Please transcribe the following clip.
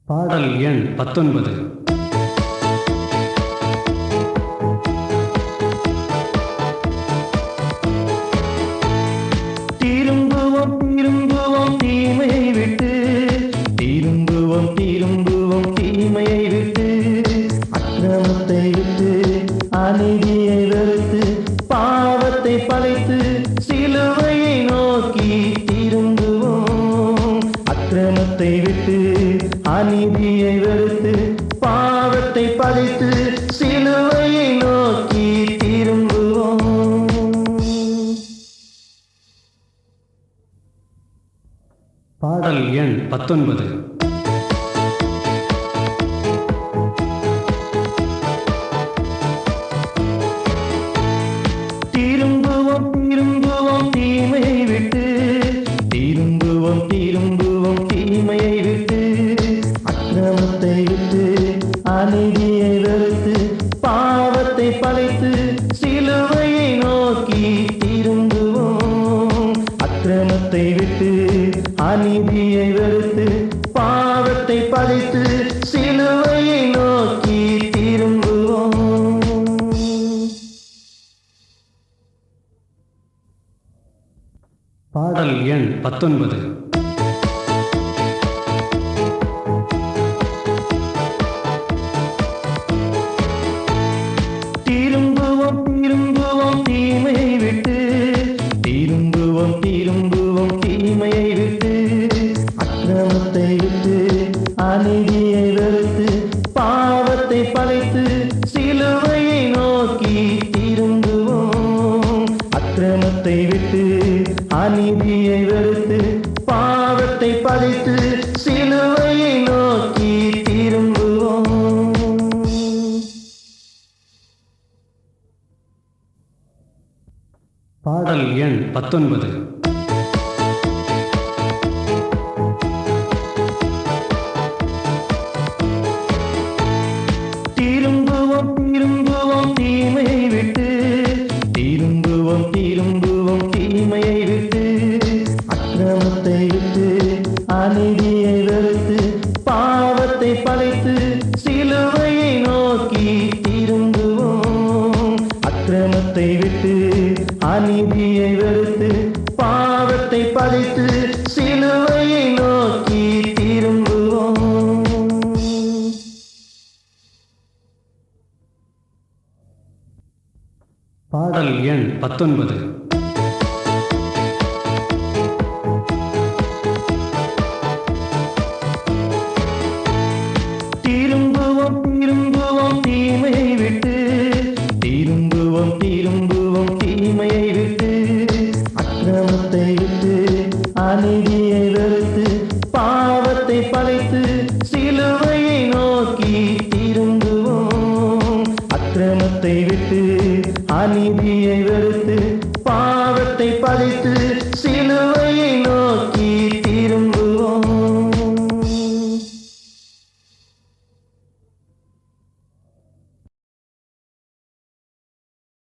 பாடல் எண் 19. திரும்புவோம் திரும்புவோம் தீமையை விட்டு, திரும்புவோம் திரும்புவோம் தீமையை விட்டு, அக்கிரமத்தை விட்டு அநீதியை வெறுத்து பாவத்தை படைத்து சிலுவையை நோக்கி திரும்புவோம். அக்கிரமத்தை விட்டு அநீதியை வெறுத்து பாவத்தை படைத்து சிலுவையை நோக்கி திரும்புவோம். பாடல் எண் 19. திரும்புவோம் திரும்புவோம் தீமையை விட்டு, திரும்புவோம் திரும்புவோம் தீமையை விட்டு, அக்கிரமத்தை விட்டு அநீதியை வெறுத்து பாவத்தை படைத்து சிலுவையை நோக்கி திரும்புவோம். அக்கிரமத்தை விட்டு அநீதியை வெறுத்து பாவத்தை படைத்து சிலுவையை நோக்கி திரும்புவோம். பாடல் எண் 19. திரும்புவோம் திரும்புவோம் தீமையை விட்டு, திரும்புவோம் திரும்புவோம் தீமையை விட்டு, அக்கிரமத்தை விட்டு அநீதியை வெறுத்து பாவத்தை படைத்து சிலுவையை நோக்கி திரும்புவோம். அக்கிரமத்தை விட்டு அநீதியை வெறுத்து பாவத்தை படைத்து சிலுவையை நோக்கி திரும்புவோம். பாடல் எண் 19. திரும்புவோம் திரும்புவோம் தீமையை விட்டு, திரும்புவோம் திரும்புவோம் தீமையை விட்டு, அக்கிரமத்தை விட்டு அநீதியை வெறுத்து பாவத்தை படைத்து சிலுவையை நோக்கி திரும்புவோம். அக்கிரமத்தை விட்டு அநீதியை வெறுத்து பாவத்தை படைத்து சிலுவையை நோக்கி திரும்புவோம். பாடல் எண் 19. திரும்புவோம் திரும்புவோம் தீமையை விட்டு, திரும்புவோம் திரும்புவோம் தீமையை விட்டு,